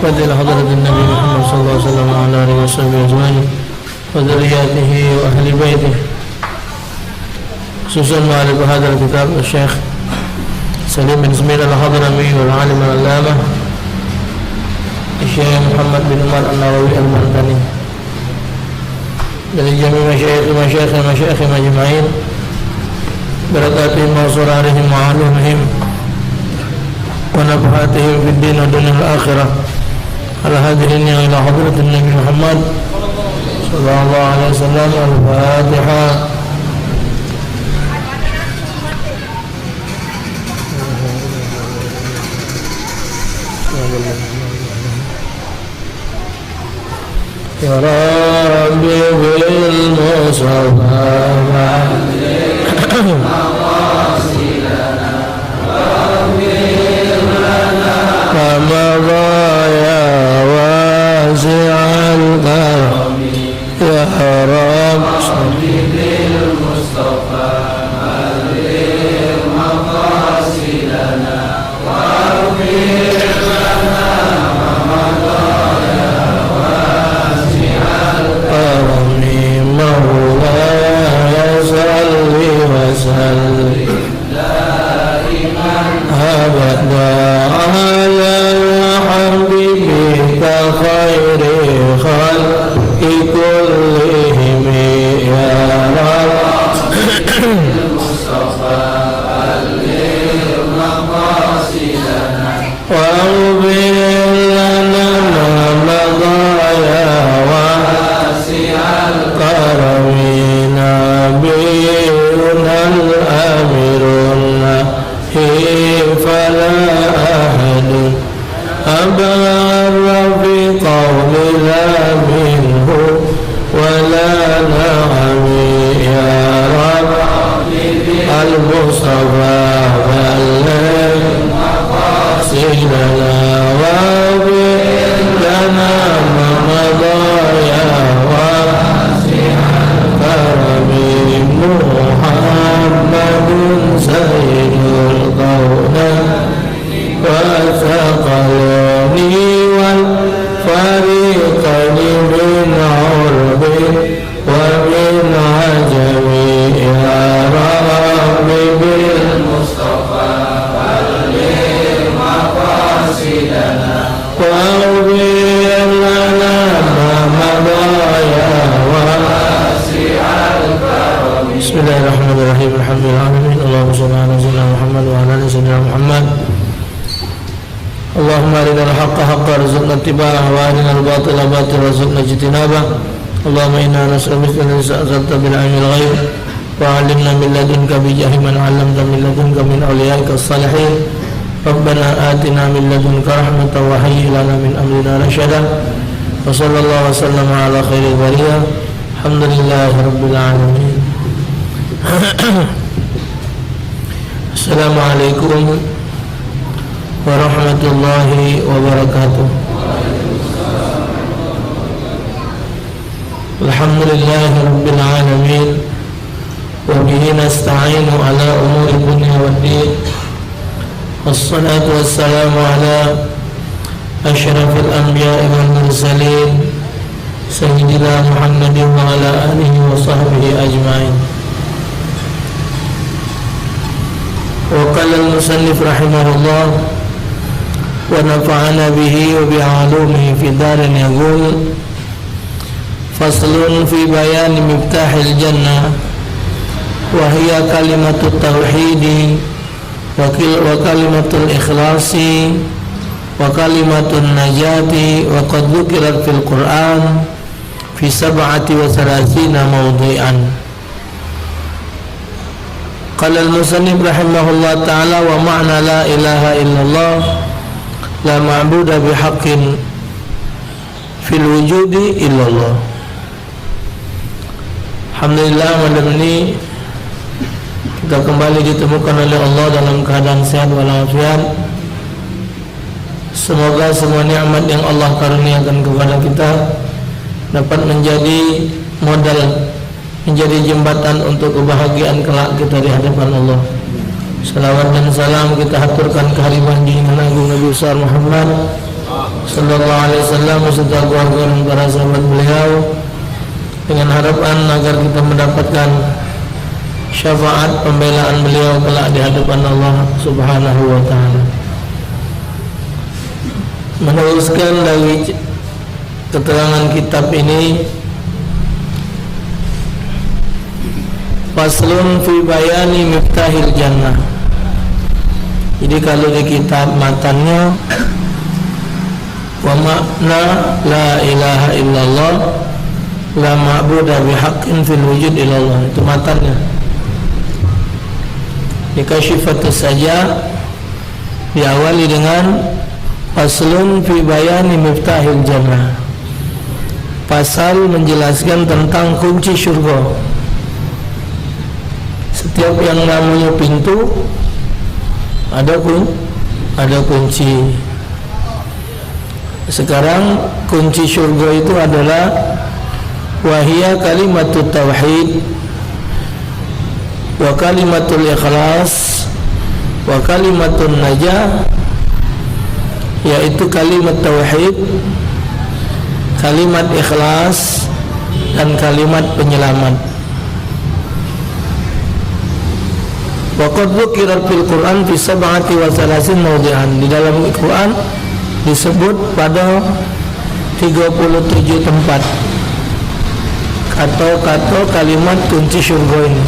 فضل حضرة النبي محمد صلى الله عليه وسلم وعلى آله وصحبه أجمعين وذرياته وأهل بيته، خصوصا مؤلف هذا الكتاب الشيخ سليم بن سمير الحضرمي والعالم العلامة الشيخ محمد بن عمر النووي المرتني، dari jami masyayikh majma'in barakatihim wa surarihim wa alumihim wa nafahatihim fid din wa dunia al-akhirah ala hadirin ila hadratin Nabi Muhammad sallallahu alaihi wasallam. Al-Fatihah. Ya Rabbi bil Mustafa Ramadaya wasi'al karam ya Rabbi bil Mustafa alir maqasidana waghfir lana Ramadaya wasi'al karami Maulaya salli wa sallim daiman abada خير خلق كلهم يا رب المصطفى بلغ مقاصدنا واغفر لنا ما مضى يا واسع الكرم نبينا الامر فلا احد أبر في قول لا منه ولا نعم يا رب المصطفى بلغ مقاصدنا واغفر لنا ما مضى يا واسع الكرم محمد سيد الكونين والثقلين والفريقين من عرب ومن عجم يا رب بالمصطفى بلغ مقاصدنا واغفر لنا ما مضى يا واسع الكرم. بسم الله الرحمن الرحيم. الحمد لله اللهم صل على سيدنا محمد وعلى ال سيدنا محمد. اللهم أرنا الحق حقا وارزقنا اتباعه وأرنا الباطل باطلا وارزقنا اجتنابه. اللهم إنا نسأل مثل الذي سألت بالعلم الغيب وعلمنا من لدنك بجاه من علمت من لدنك من أوليائك الصالحين. ربنا آتنا من لدنك رحمة وهيئ لنا من أمرنا رشدا. وصلى الله وسلم على خير البرية. الحمد لله رب العالمين. Assalamualaikum warahmatullahi wabarakatuh. Alhamdulillahi rabbil alamin wa bihi nasta'inu ala umuri dunya waddin. Wassalatu wassalamu ala asyrafil anbiya'i wal mursalin sayyidina Muhammadin wa ala alihi wa sahbihi ajma'in. Wa qala al-musannif rahimahullah wa nafa'ana bihi wa bi'alumihi fi darin yaqul faslun fi bayani miftahil jannah wa hiya kalimatut tauhid wa kalimatul ikhlasi wa kalimatun najati wa qad dhukirat fil Qur'an fi 37 mawdi'an. Qala al-musannif rahimahullah ta'ala wa ma'na la ilaha illallah la ma'buda bihaqqin fil wujudi illallah. Alhamdulillah, malam ini kita kembali ditemukan oleh Allah dalam keadaan sehat walafiat. Semoga semua nikmat yang Allah karuniakan kepada kita dapat menjadi modal, menjadi jembatan untuk kebahagiaan kelak kita di hadapan Allah. Salawat dan salam kita haturkan kehadiran junjungan agung Nabi besar Muhammad sallallahu alaihi wasallam beserta keluarga dan para sahabat beliau, dengan harapan agar kita mendapatkan syafaat pembelaan beliau kelak di hadapan Allah Subhanahu wa taala. Meneruskan dari keterangan kitab ini, Faslun fi bayani miftahil jannah. Jadi kalau di kitab matannya, wa makna la ilaha illallah la ma'buda bihaqqin fil wujud illallah, itu matannya. Di Kasyifatus saja diawali dengan Faslun fi bayani miftahil jannah, pasal menjelaskan tentang kunci surga. Setiap yang namanya pintu ada kunci. Sekarang kunci surga itu adalah wahia kalimatut tauhid wa kalimatul ikhlas wa kalimatun najah, yaitu kalimat tauhid, kalimat ikhlas, dan kalimat penyelamat. Waqad dzukira fil Qur'an fi sab'ati wa salasin mawdi'an. Di dalam Al-Qur'an disebut pada 37 tempat kata-kata kalimat kunci syurga ini.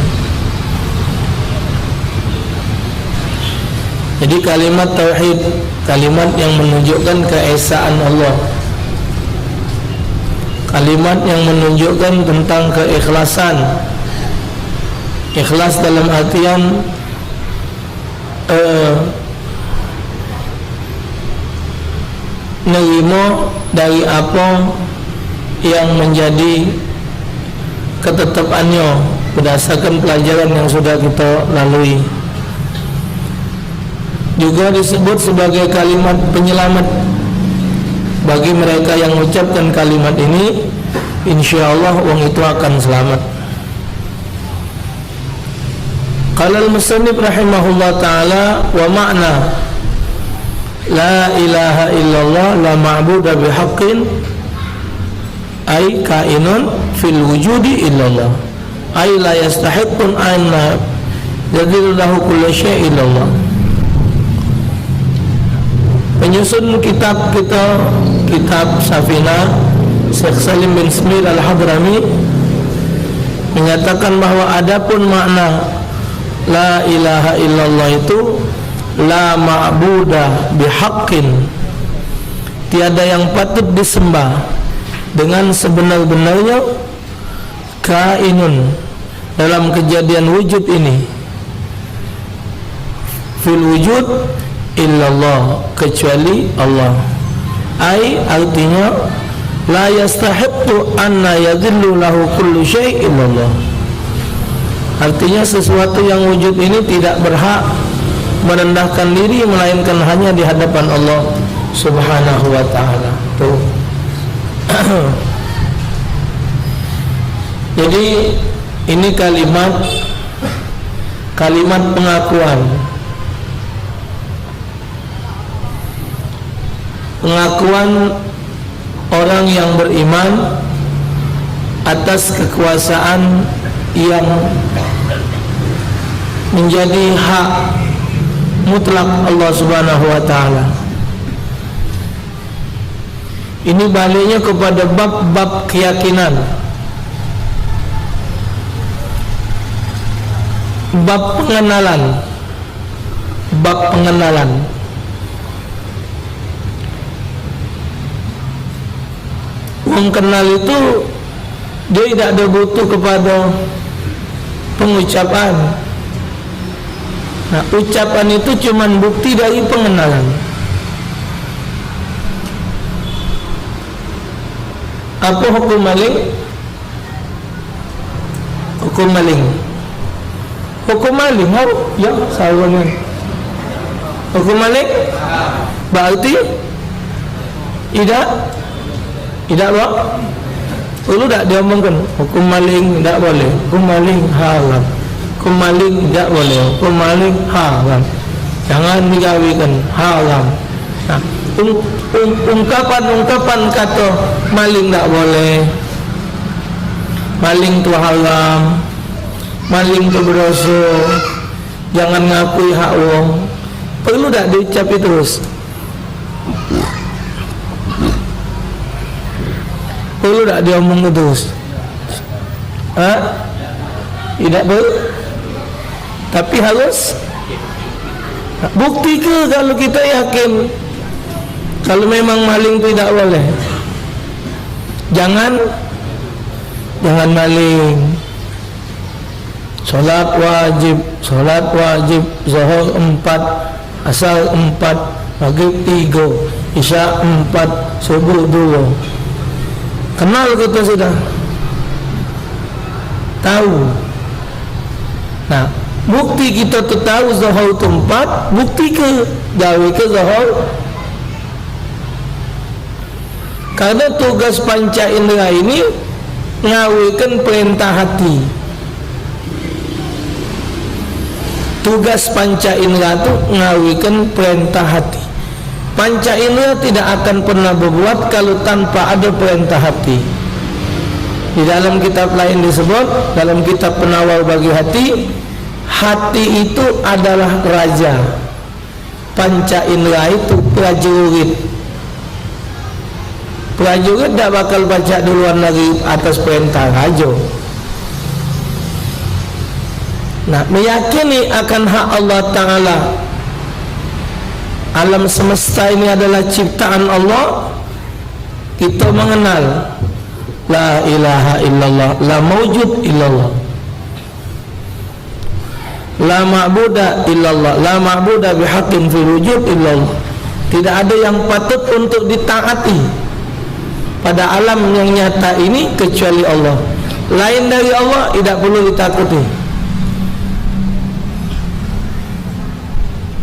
Jadi kalimat tauhid, kalimat yang menunjukkan keesaan Allah, kalimat yang menunjukkan tentang keikhlasan. Ikhlas dalam artian nerima dari apa yang menjadi ketetapannya berdasarkan pelajaran yang sudah kita lalui. Juga disebut sebagai kalimat penyelamat bagi mereka yang mengucapkan kalimat ini, insyaallah orang itu akan selamat. Qala al-musannif rahimahullah ta'ala, wa ma'na la ilaha illallah la ma'buda bihaqqin ay kainun fil wujudi illallah, ay la yastahiqqun anna yadillahu kulli syai' illallah. Penyusun kitab kita, kitab Safinah, Syekh Salim bin Smir al-Hadrami menyatakan bahwa adapun makna la ilaha illallah itu la ma'budah bihaqqin, tiada yang patut disembah dengan sebenar-benarnya, kainun, dalam kejadian wujud ini, fil wujud illallah, kecuali Allah. Ai artinya la yastahiqqu anna yadhillu lahu kullu syai' illallah. Artinya sesuatu yang wujud ini tidak berhak merendahkan diri melainkan hanya di hadapan Allah Subhanahu wa taala. Tuh. Jadi ini kalimat pengakuan. Pengakuan orang yang beriman atas kekuasaan yang menjadi hak mutlak Allah Subhanahu wa taala. Ini baliknya kepada bab-bab keyakinan, bab pengenalan. Orang kenal itu dia tidak ada butuh kepada pengucapan. Nah, ucapan itu cuma bukti dari pengenalan. Apa hukum maling? Hukum maling. Hukum maling, ya, sahabat. Hukum maling berarti tidak apa? Perlu tak diomongkan hukum maling tidak boleh, hukum maling haram, hukum maling tidak boleh, hukum maling haram, jangan digawikan, haram. Nah, ungkapan kata maling tak boleh, maling tu haram, maling tu berdosa, jangan ngakui hak wong, perlu tak diucapi terus? Perlu tak diomong terus? Tidak perlu. Tapi harus bukti ke kalau kita yakin kalau memang maling tidak boleh? Jangan maling. Solat wajib Zuhur 4, Asar 4, Maghrib 3, Isya 4, Subuh 2. Kenal kita sudah tahu. Nah, bukti kita tu tahu Zuhur tu 4, bukti ke gawe ke Zuhur. Karena tugas panca indera ini ngawikan perintah hati. Tugas panca indera tu ngawikan perintah hati. Panca indera tidak akan pernah berbuat kalau tanpa ada perintah hati. Di dalam kitab lain disebut, dalam kitab penawar bagi hati, hati itu adalah raja, panca indera itu prajurit. Prajurit tak bakal baca duluan lagi atas perintah raja. Nah, meyakini akan hak Allah Ta'ala, alam semesta ini adalah ciptaan Allah, kita mengenal la ilaha illallah, la mawjud illallah, la ma'buda illallah, la ma'buda bihaqqin fil wujud illallah. Tidak ada yang patut untuk ditaati pada alam yang nyata ini kecuali Allah. Lain dari Allah tidak perlu ditakuti.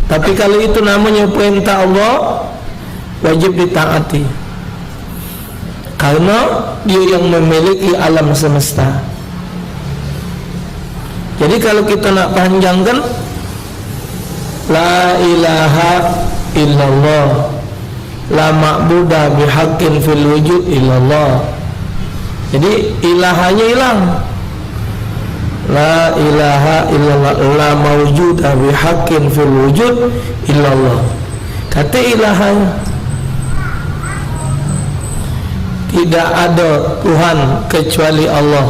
Tapi kalau itu namanya perintah Allah, wajib ditaati, karena dia yang memiliki alam semesta. Jadi kalau kita nak panjangkan, la ilaha illallah, la ma'buda bihaqqin fil wujud illallah. Jadi ilahanya hilang. La ilaha illallah, la mawjuda bihaqqin fil wujud illallah. Kata ilahanya, tidak ada Tuhan kecuali Allah.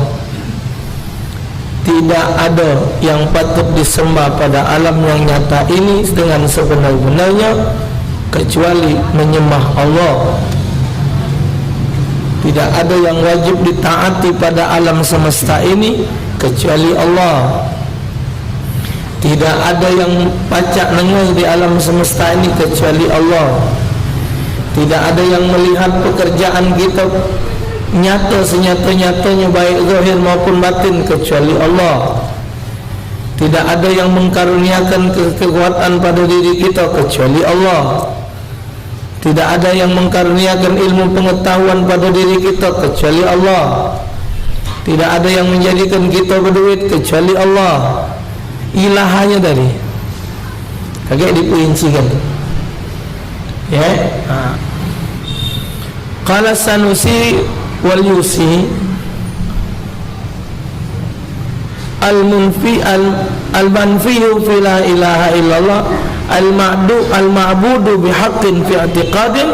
Tidak ada yang patut disembah pada alam yang nyata ini dengan sebenar-benarnya kecuali menyembah Allah. Tidak ada yang wajib ditaati pada alam semesta ini kecuali Allah. Tidak ada yang pacak nengus di alam semesta ini kecuali Allah. Tidak ada yang melihat pekerjaan kita nyata senyata-nyatanya, baik zahir maupun batin, kecuali Allah. Tidak ada yang mengkaruniakan kekuatan pada diri kita kecuali Allah. Tidak ada yang mengkaruniakan ilmu pengetahuan pada diri kita kecuali Allah. Tidak ada yang menjadikan kita berduit kecuali Allah. Ilahanya tadi agak diperincikan, ya. Qala Sanusi wal Yusi al-munfi al-manfiyu fi la ilaha illallah al-ma'budu bihaqqin fi i'tiqadin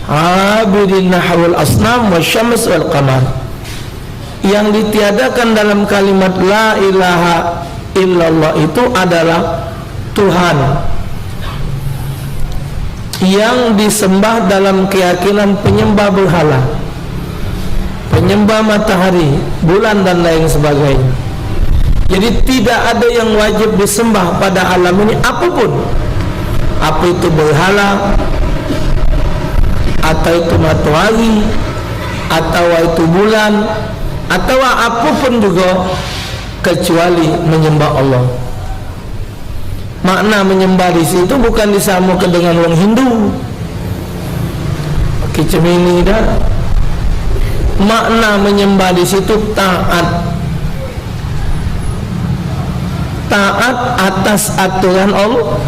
abidin nahwal asnam wasyams wal qamar. Yang ditiadakan dalam kalimat la ilaha illallah itu adalah Tuhan yang disembah dalam keyakinan penyembah berhala, penyembah matahari, bulan dan lain sebagainya. Jadi tidak ada yang wajib disembah pada alam ini apapun, apa itu berhala, atau itu matahari, atau itu bulan, atau apapun juga, kecuali menyembah Allah. Makna menyembah di situ bukan disamakan dengan orang Hindu pakai cemini dah. Makna menyembah di situ taat atas aturan Allah.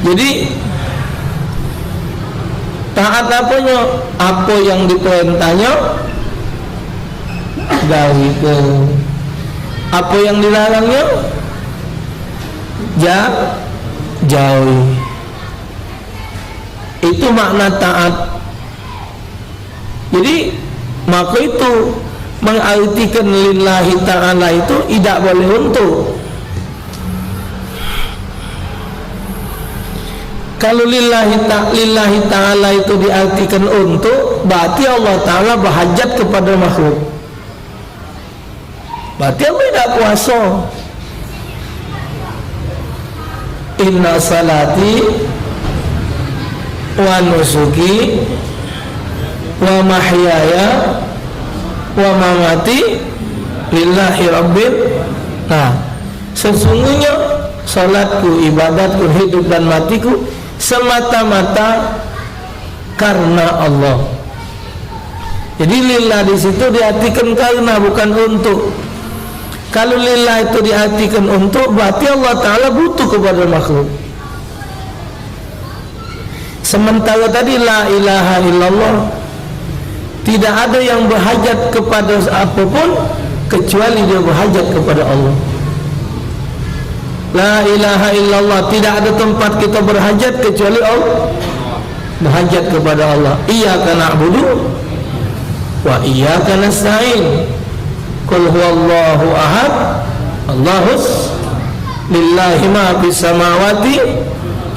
Jadi Taat apanya? Apa yang diperintahnya gawikan. Apa yang dilarangnya jauhi. Itu makna taat. Jadi maka itu mengartikan lillahi ta'ala itu tidak boleh untuk. Kalau lillahi ta'ala itu diartikan untuk, berarti Allah ta'ala berhajat kepada makhluk. Berarti Allah tidak kuasa. Inna salati wa nusuki wa mahyaya wa mamati lillahi rabbil. Nah, sesungguhnya salatku, ibadatku, hidup dan matiku semata-mata karena Allah. Jadi lillah di situ diartikan karena, bukan untuk. Kalau lillah itu diartikan untuk, berarti Allah Ta'ala butuh kepada makhluk. Sementara tadi la ilaha illallah, tidak ada yang berhajat kepada apapun kecuali dia berhajat kepada Allah. La ilaha illallah, tidak ada tempat kita berhajat kecuali Allah. Berhajat kepada Allah. Iyyaka na'budu wa iyyaka nasta'in. Qul huwallahu ahad, Allahus lillahi ma fis samawati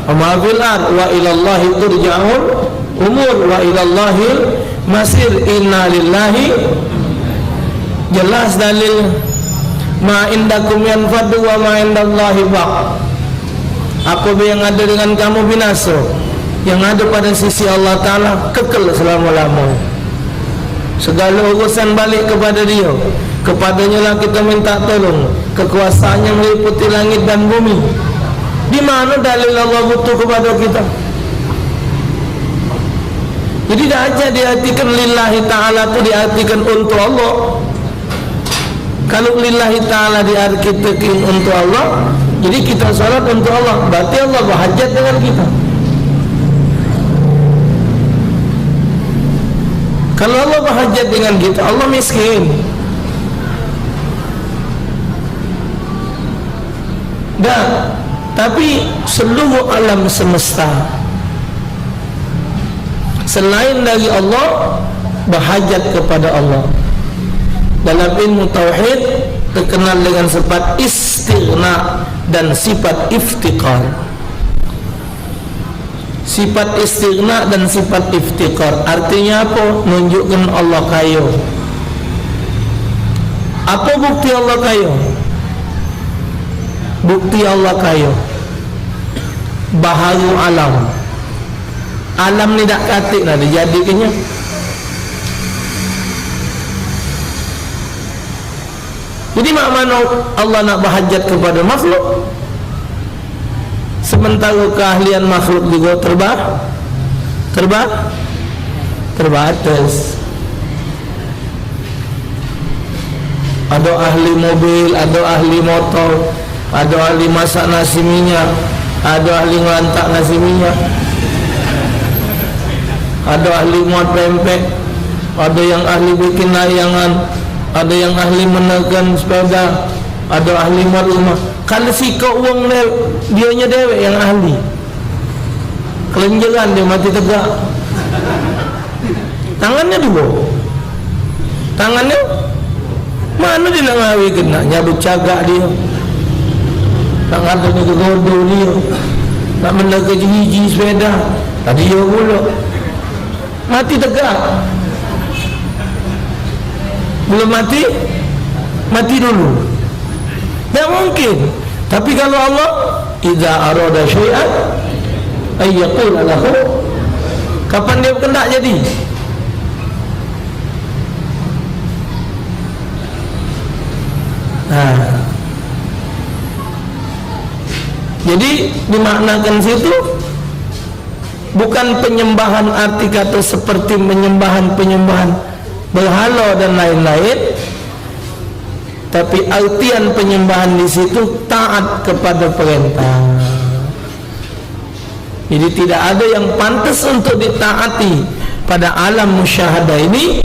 wa ma fil ard wa ila Allahi turja'ul umur wa ila Allahil masir. Inna lillahi, jelas dalil. Ma indakum yanfadu wa ma indallahi baq. Apa yang ada dengan kamu binasa, yang ada pada sisi Allah Ta'ala kekal selama-lamanya. Segala urusan balik kepada Dia, kepadanya lah kita minta tolong. Kekuasaannya meliputi langit dan bumi. Di mana dalil Allah butuh kepada kita? Jadi dah aja diartikan lillahi ta'ala itu diartikan untuk Allah. Kalau lillahi ta'ala diartikan untuk Allah, jadi kita salat untuk Allah, berarti Allah berhajat dengan kita. Kalau Allah berhajat dengan kita, Allah miskin. Dan tapi seluruh alam semesta selain dari Allah berhajat kepada Allah. Dalam ilmu tauhid terkenal dengan sifat istighna dan sifat iftiqar. Sifat istighna dan sifat iftiqar artinya apa? Menunjukkan Allah kaya. Apa bukti Allah kaya? Bukti Allah kaya baharu alam. Alam ni tak katik lah dijadikannya. Jadi makna Allah nak berhajat kepada makhluk, sementara keahlian makhluk juga terbatas. Ada ahli mobil, ada ahli motor, ada ahli masak nasi minyak, ada ahli ngelantak nasi minyak, ada ahli muat pempek, ada yang ahli bikin layangan, ada yang ahli menekan sepeda, ada ahli muat rumah. Kalau sika uang dianya dewek yang ahli, kelenjaran dia mati tegak, tangannya dulu, tangannya mana dia nak ngawi kena nyabut cagak dia, tangan dia kegodo dia, nak menekan hiji sepeda, tadi dia pula mati tegak. Belum mati, mati dulu. Tak mungkin. Tapi kalau Allah idza arada syai'an ay yaqul lahu, kapan dia hendak jadi? Jadi dimaknakan situ bukan penyembahan arti kata seperti penyembahan berhala dan lain-lain, tapi artian penyembahan di situ taat kepada perintah. Jadi tidak ada yang pantas untuk ditaati pada alam musyahadah ini,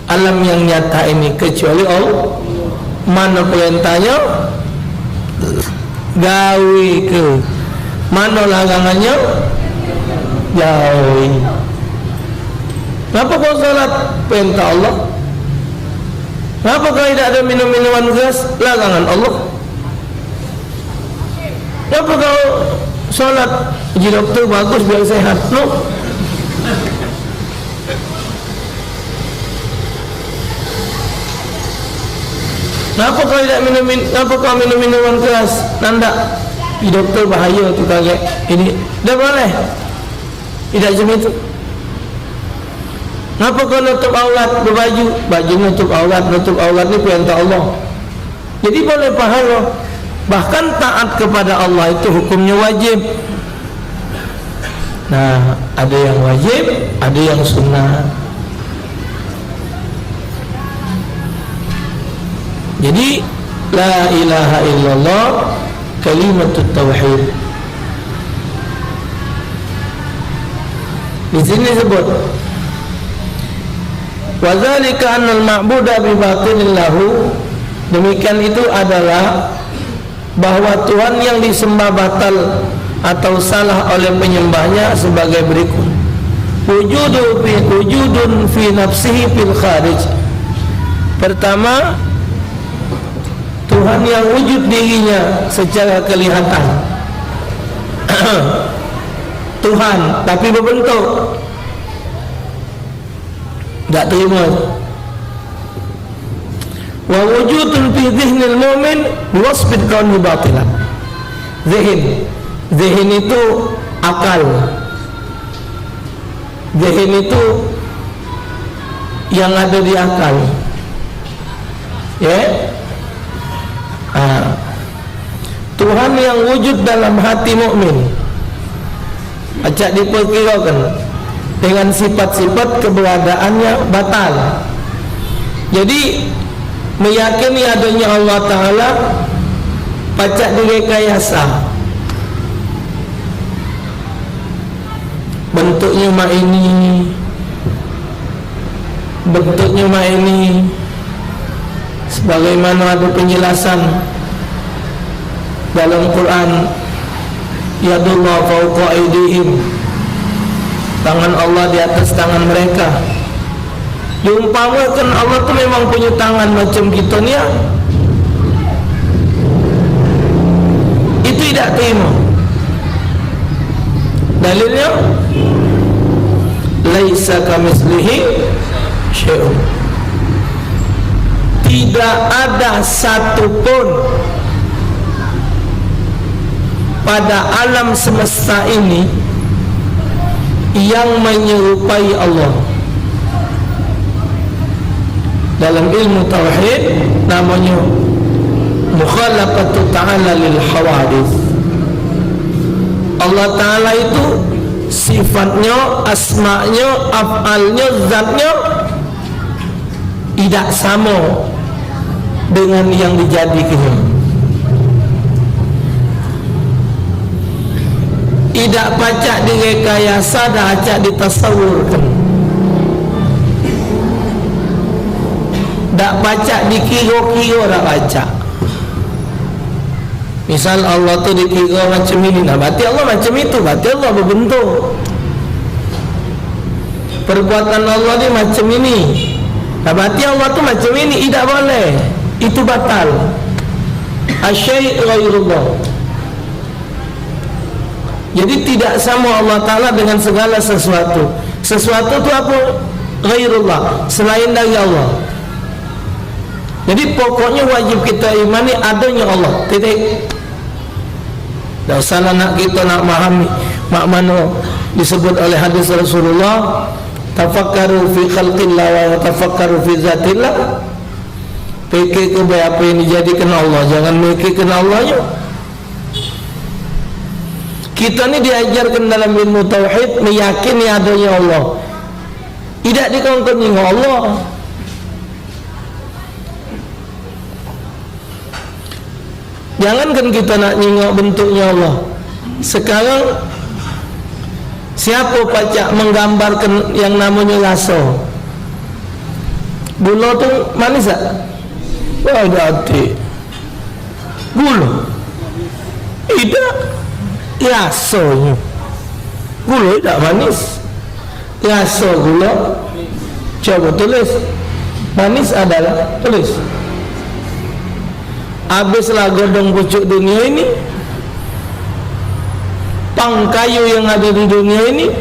alam yang nyata ini, kecuali Allah. Mana perintahnya? Gawe ke. Mana larangannya? Jauhi. Kenapa kau salat? Perintah Allah. Kenapa kau tidak ada minum-minuman keras? Larangan Allah. Kenapa kau salat? Ji doktor bagus biar sehat. No. Kenapa kau tidak minum minuman keras? Nanda, di doktor bahaya tu kaget. Ini dah boleh. Tidak macam itu. Kenapa kau nutup aurat berbaju? Baju nutup aurat ni perintah Allah. Jadi boleh pahala. Bahkan taat kepada Allah itu hukumnya wajib. Nah, ada yang wajib, ada yang sunnah. Jadi la ilaha illallah kalimatut tauhid. Di sini sebut wa dzalika annal ma'buda bi batinillahu, demikian itu adalah bahwa Tuhan yang disembah batal atau salah oleh penyembahnya sebagai berikut. Wujudun fi nafsihi fil kharij. Pertama, Tuhan yang wujud dirinya secara kelihatan. Tuhan tapi berbentuk. Tak terima. Wa wujudun fi dhihnil mu'min biwasfid kauni batilan. Zihin itu akal. Zihin itu yang ada di akal. Ya. Tuhan yang wujud dalam hati mukmin acak diperkirakan dengan sifat-sifat keberadaannya batal. Jadi meyakini adanya Allah Ta'ala pacak direkayasa. Bentuknya mak ini sebagaimana ada penjelasan dalam Quran, yadullah fawqa aydihim, tangan Allah di atas tangan mereka. Diumpamakan Allah tu memang punya tangan macam kita ni, itu tidak terima. Dalilnya laisa kamitslihi syai'un, tidak ada satu pun pada alam semesta ini yang menyerupai Allah. Dalam ilmu tauhid namanya mukhalaqatu ta'ala lil hawadith. Allah Ta'ala itu sifatnya, asma'nya, af'alnya, zatnya tidak sama dengan yang dijadikannya. Tidak pacak direkayasa, dah acak ditasawurkan. Tak pacak dikira-kira, tak pacak. Misal Allah tu dikira macam ini, nah berarti Allah macam itu, berarti Allah berbentuk. Perbuatan Allah ni macam ini, nah berarti Allah tu macam ini, tidak boleh. Itu batal. Asyai' ghairullah. Jadi tidak sama Allah Ta'ala dengan segala sesuatu. Sesuatu itu apa? Ghairullah, selain dari Allah. Jadi pokoknya wajib kita imani adanya Allah. Titik. Tak usah nak kita nak memahami mak mana disebut oleh hadis Rasulullah, tafakkaru fi khalqillah wa tafakkaru fi zatillah. Fikir ke apa yang dijadikan Allah, jangan mikirkan Allahnya. Kita ni diajarkan dalam ilmu tauhid meyakini adanya Allah, tidak dikongkon dengan Allah. Jangankan kita nak nyingok bentuknya Allah, sekarang Siapa pacak menggambarkan yang namanya rasa? Gula tu manis tak? Wah, hati. Gula tidak rasanya. Gula tidak manis. Rasa gula. Coba tulis. Manis adalah, tulis. Habislah godong pucuk dunia ini, pang kayu yang ada di dunia ini,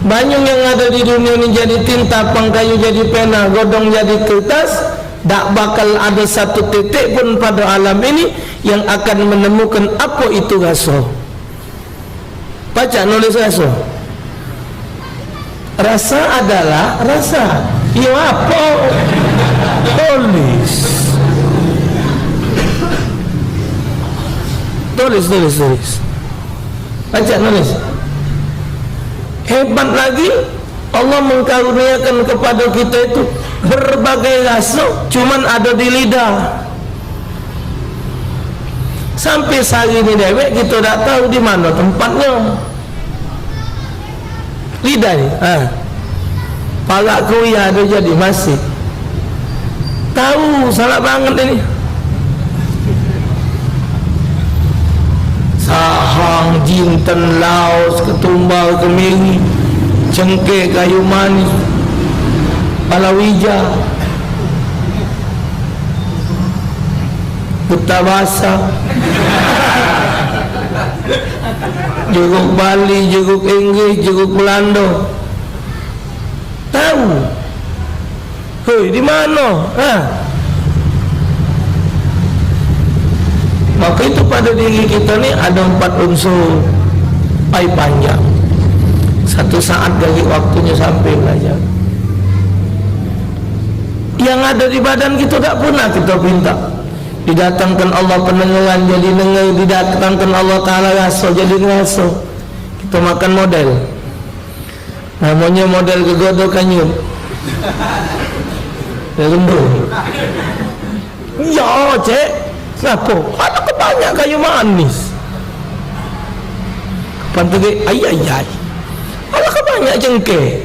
banyu yang ada di dunia ini jadi tinta, pang kayu jadi pena, godong jadi kertas. Tak bakal ada satu titik pun pada alam ini yang akan menemukan apa itu rasa. Baca nulis rasa. Rasa adalah rasa. Ya apa? Tulis. Tulis. Baca nulis. Hebat lagi, Allah mengkaruniakan kepada kita itu berbagai rasa, cuman ada di lidah. Sampai sehari ini dewek kita tak tahu di mana tempatnya. Lidah ni. Palak kuya ada jadi masih. Tahu salah banget ini. Sahang, jinten, laos, ketumbar, kemiri, cengkeh, kayu manis, palawija, buta basah, jeruk Bali, jeruk Inggris, jeruk Belanda. Tahu? Hei, di mana? Maka itu pada diri kita ni ada 4 unsur. Pai panjang. Satu saat dari waktunya sampai belajar. Yang ada di badan kita tak pernah kita minta. Didatangkan Allah pendengaran jadi dengar, didatangkan Allah Ta'ala rasa jadi rasa. Kita makan model, namanya model kegodo kanyut lembut. Ya cek, kenapa? Ada kebanyak kayu manis. Pantai ayai, ada kebanyak cengkeh.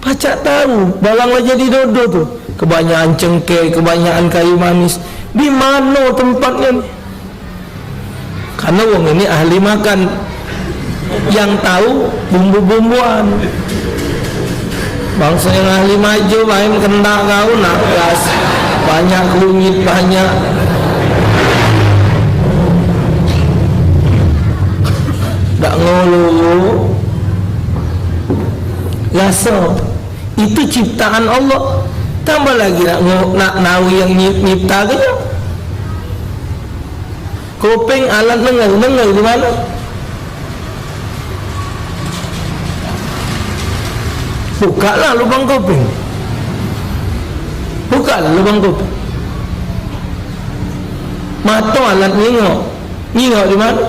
Pacak tahu balang jadi dodo tu. Kebanyakan cengkeh, kebanyakan kayu manis. Di mana tempatnya ni? Karena wong ini ahli makan, yang tahu bumbu-bumbuan. Bangsa yang ahli maju main kena kau nak gas, banyak kunyit, banyak tak ngolu. Rasa itu ciptaan Allah. Tambah lagi nak nawi yang nyipta ke? Kuping alat dengar di mana? Bukalah lubang kuping. Bukalah lubang kuping. Mata alat nyingok di mana?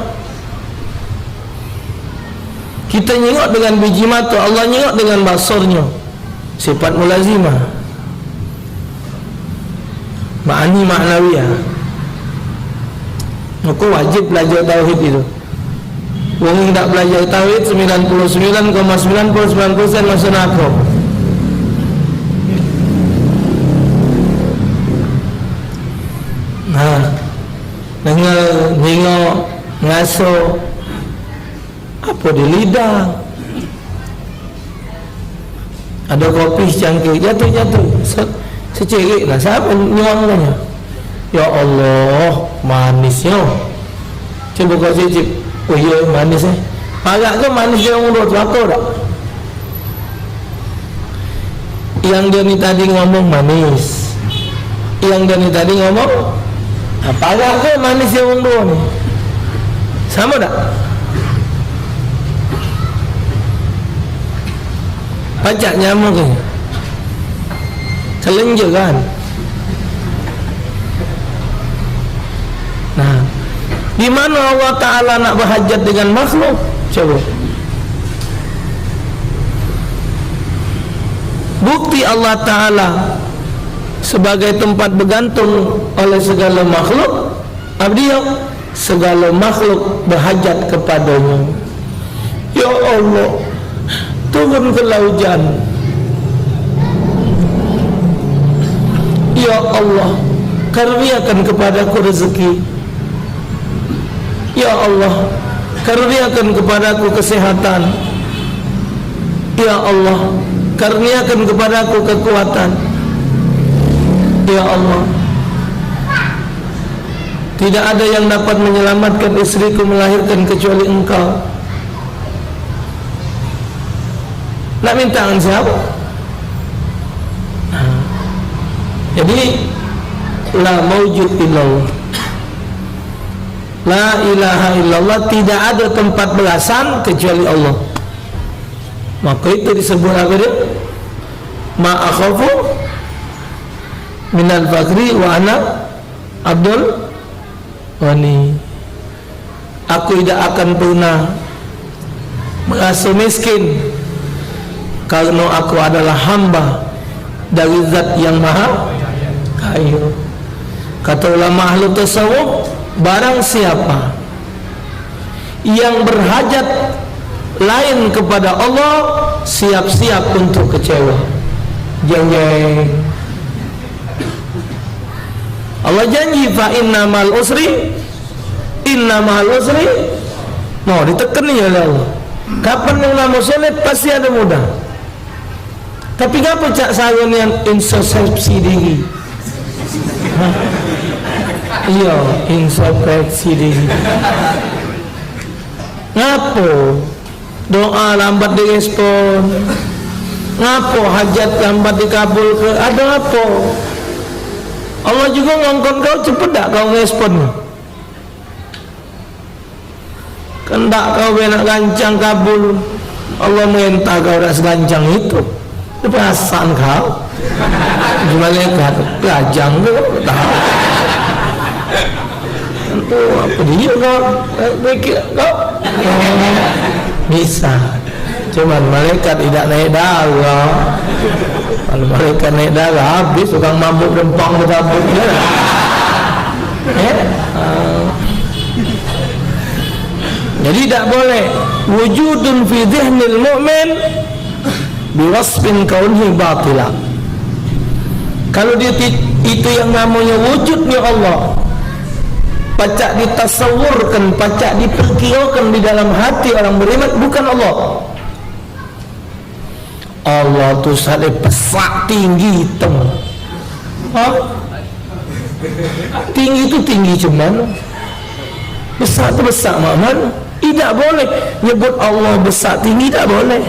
Kita nyingok dengan biji mata, Allah nyingok dengan basornya. Sifat mulazimah, ma'ani ma'nawiyah. Maka wajib belajar tauhid itu. Wong yang tak belajar tauhid 99,99% masuk neraka. Dengar, nyingok, ngaso apa di lidah. Ada kopi secangkir jatuh secerik lah. Siapa nyuangnya? Ya Allah, manisnya. Coba kau cicip. Oh iya, manis agak ke manis dia ngurut apa tak? Yang dia ni tadi ngomong manis, yang dia ni tadi ngomong apa agak ke manis dia ngurut ni? Sama tak? Pacak nyamuk ke? Kelenjer kan? Nah, di mana Allah Ta'ala nak berhajat dengan makhluk? Coba. Bukti Allah Ta'ala sebagai tempat bergantung oleh segala makhluk. Abdi segala makhluk berhajat kepadanya. Ya Ya Allah, turunkanlah hujan. Ya Allah, karuniakan kepadaku rezeki. Ya Allah, karuniakan kepadaku kesehatan. Ya Allah, karuniakan kepadaku kekuatan. Ya Allah, tidak ada yang dapat menyelamatkan istriku melahirkan kecuali Engkau. Nak minta dengan siapa? Jadi la maujud illallah, la ilaha illallah, tidak ada tempat belasan kecuali Allah. Maka itu disebut apa dia? Ma akhafu minal fakri wa ana abdul wani. Aku tidak akan pernah merasa miskin karena aku adalah hamba dari zat yang maha kaya. Kata ulama ahli tasawuf, barang siapa yang berhajat lain kepada Allah, siap-siap untuk kecewa. Jeng-jeng. Allah janji fa inna ma'al usri mau ditekan ya Allah. Kapan yang nama sulit pasti ada mudah. Tapi ngapa cak saya yang introspeksi diri? Iya, introspeksi diri. Ngapo doa lambat direspon? Ngapo hajat lambat dikabul ke? Ada apa? Allah juga ngongkon kau cepet tak kau respon? Kendak kau benak gancang kabul, Allah minta kau dah segancang itu. Itu perasaan kau. Malaikat gajang kau tahu. Tentu apa dia kau mikir kau? Bisa. Cuman malaikat tidak naik darah. Kalau malaikat naik darah habis tukang mabuk dempang bertabuk dia. Jadi tak boleh wujudun fi dhihnil mu'min biwasfin kaunhi batila. Kalau dia itu yang namanya wujudnya Allah, pacak ditasawurkan, pacak diperkirakan di dalam hati orang beriman, bukan Allah. Allah tu sadar pesak tinggi hitam. Tinggi itu tinggi cuman besar tu besar mana? Tidak boleh nyebut Allah besar tinggi, tak boleh.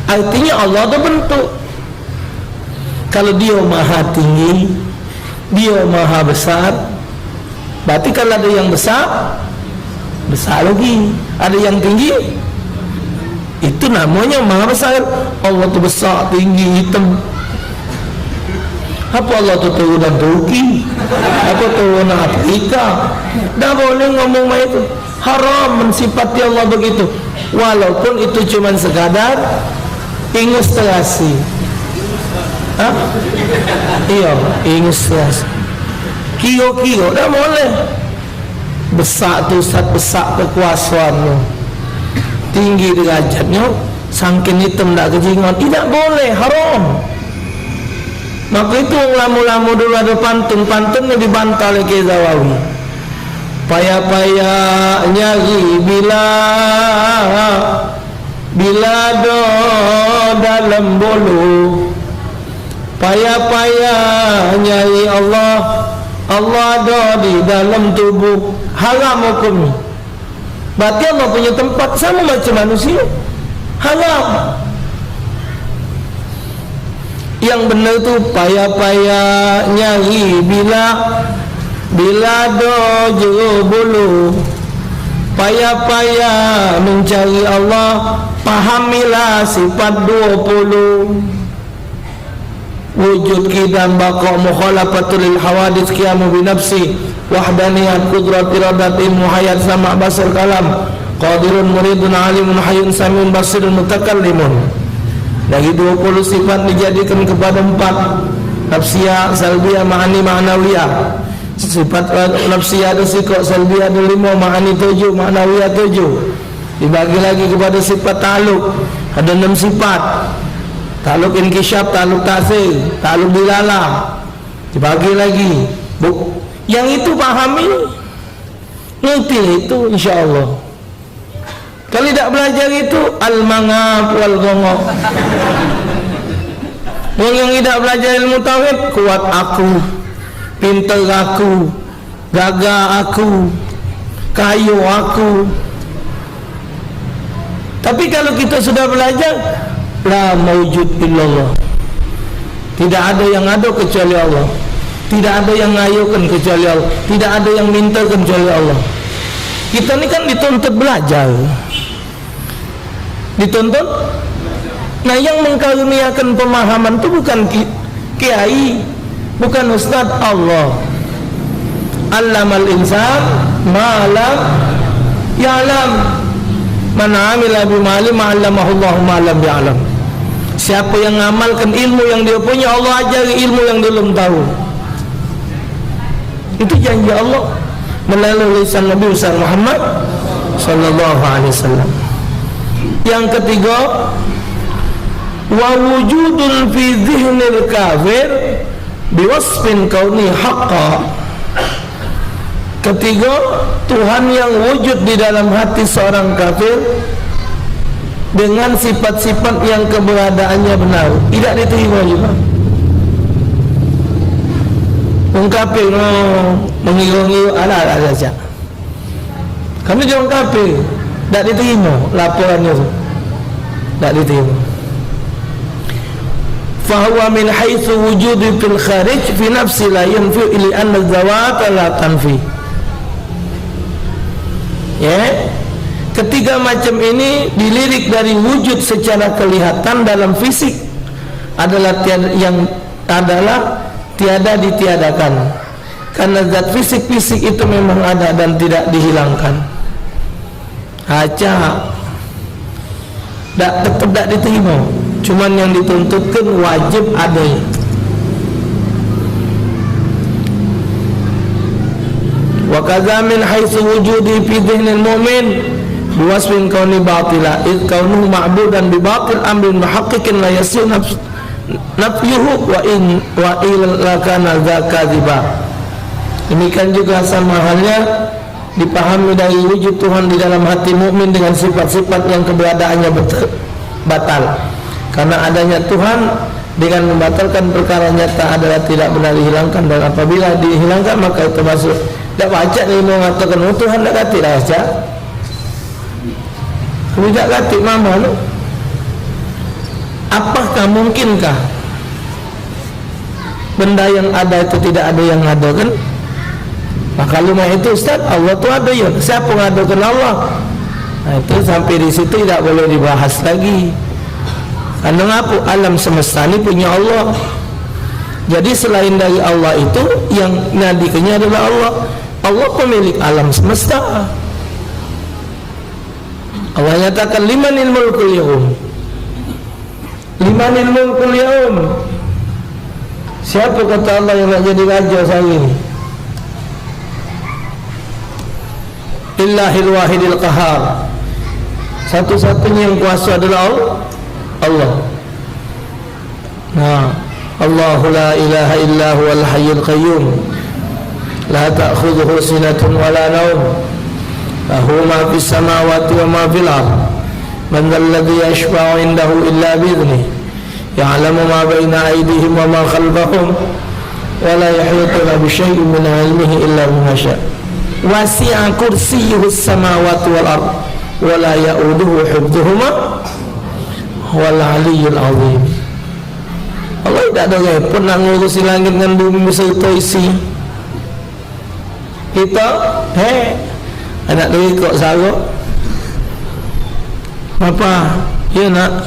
Artinya Allah tu bentuk. Kalau dia maha tinggi, dia maha besar, berarti kalau ada yang besar, besar lagi. Ada yang tinggi, itu namanya maha besar. Allah tu besar, tinggi, hitam. Apa Allah tu turunan Turki? Apa turunan Afrika? Tak boleh ngomong macam itu. Haram mensifati Allah begitu. Walaupun itu cuma sekadar ilustrasi. Iya, ilustrasi. Kiro-kiro tak boleh. Besar tu Ustaz, besar kekuasaannya, tinggi derajatnya, sangkin hitam tak kejingan. Tidak boleh, haram. Maka itu lamu-lamu dulu ada pantun yang dibantah oleh Kiai Zawawi. Payah-payah nyari bila do dalam bolu, payah-payah nyari Allah do di dalam tubuh. Haram hukum. Berarti Allah punya tempat sama macam manusia. Haram. Yang benar tu payah-payah nyari bila dojo bulu, payah-payah mencari Allah, pahamilah sifat 20. Wujud kidam baqa mukhalafatul lil hawadits qiyamu bi nafsi wahdaniyat qudrat iradat ilmu hayat sama basar kalam qadirun muridun alimun hayyun samiun basirun mutakallimun. Dari 20 sifat dijadikan kepada 4: nafsiyah, salbiyah, ma'ani, ma'nawiyah. Sifat nafsiyah ada sikok, salbiyah ada 5, ma'ani 7, ma'nawiyah 7. Dibagi lagi kepada sifat ta'alluq. Ada 6 sifat. Ta'alluq inkisyaf, ta'alluq ta'sir, ta'alluq dilalah. Dibagi lagi. Yang itu pahami, ngerti itu insyaAllah. Kalau tidak belajar itu al-mangab wal-ghongok. Yang tidak belajar ilmu tauhid, kuat aku, pintar aku, gagah aku, kayu aku. Tapi kalau kita sudah belajar, la maujud illallah, tidak ada yang ada kecuali Allah, tidak ada yang ngayukan kecuali Allah, tidak ada yang minta kecuali Allah. Kita ini kan dituntut belajar, dituntut. Nah, yang mengkaruniakan pemahaman itu bukan kiai, bukan ustaz, Allah. Allamal insan ma lam ya'lam. Man 'amila bima 'allamahu Allah ma lam ya'lam. Siapa yang mengamalkan ilmu yang dia punya, Allah ajari ilmu yang dia belum tahu. Itu janji Allah melalui lisan Nabi besar Muhammad sallallahu alaihi wasallam. Yang ketiga, wa wujudun fi dhihnil kafir biwasfin kauni haqqa. Ketiga, Tuhan yang wujud di dalam hati seorang kafir dengan sifat-sifat yang keberadaannya benar, tidak diterima juga. Orang kafir mengiru-ngiru ala-ala saja. Kami orang kafir, tidak diterima laporannya itu, tidak diterima. Fahuwa min haitsu wujudi fil kharij fi nafsi la yanfi li anna zawata la tanfi. Ya, ketiga macam ini dilirik dari wujud secara kelihatan dalam fisik adalah tiada ditiadakan, karena zat fisik itu memang ada dan tidak dihilangkan. Tetap tidak diterima. Cuman yang dituntutkan wajib adanya. Wa kadza min haitsu wujudi fi dhihnil mu'min biwasfin kauni batila id kaunuhu ma'budan bi batil amrin muhaqqiqin la yasir nafyuhu wa illa kana dzakadziba. Demikian juga sama halnya dipahami dari wujud Tuhan di dalam hati mukmin dengan sifat-sifat yang keberadaannya batal. Karena adanya Tuhan dengan membatalkan perkara nyata adalah tidak benar dihilangkan, dan apabila dihilangkan maka itu masuk. Tak baca ni mengatakan Tuhan tak kata dah baca. Kamu tak kata mama lu. Apakah mungkinkah benda yang ada itu tidak ada yang ada kan? Maka lumah itu Ustaz, Allah tu ada ya. Siapa mengadakan Allah? Nah, itu sampai di situ tidak boleh dibahas lagi. Karena apa? Alam semesta ini punya Allah. Jadi selain dari Allah itu yang nadikannya adalah Allah. Allah pemilik alam semesta. Allah nyatakan limanil mulkul yaum. Limanil mulkul yaum. Siapa kata Allah yang nak jadi raja hari ini? Illahil wahidil qahar. Satu-satunya yang kuasa adalah Allah. Nah, Allahu la ilaha illa huwal hayyul qayyum. La ta'khudhuhu sinatun wa la nawm. Lahu ma fis samawati wa ma fil ardh. Man dhal ladzi yashfa'u 'indahu illa bi idhnihi. Ya'lamu ma baina aydihim wa ma khalfahum wa la yuhituna bi syai'in min 'ilmihi illa bima syaa'. Wasi'a kursiyyuhu as-samawati wal ardh wa la ya'uduhu hifdhuhuma wal 'aliyyul 'azim. Allah tidak ada repot nak ngurusi langit dengan bumi beserta isi. Kita, anak diri kok sarok. Bapa, ya nak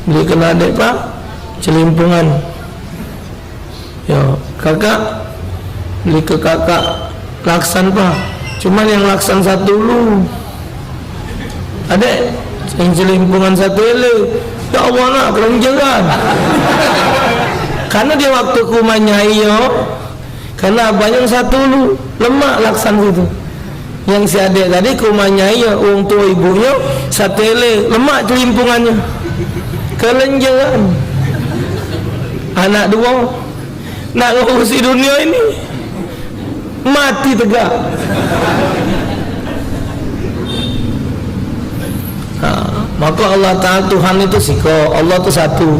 beli kena adik pak, celimpungan. Ya, kakak beli ke kakak laksan pak. Cuman yang laksan satu dulu. Adik, yang celimpungan satu dulu. Ya Allah nak kelenjaran. Karena dia waktu kumanya iyo, karena abang yang satu dulu lemak laksan itu. Yang si adik tadi kumanya ya orang tua ibunya satele lemak celimpungannya kelenjangan. Anak dua nak ngurusi dunia ini mati tegak. Maka Allah Ta'ala Tuhan itu siko, Allah itu satu.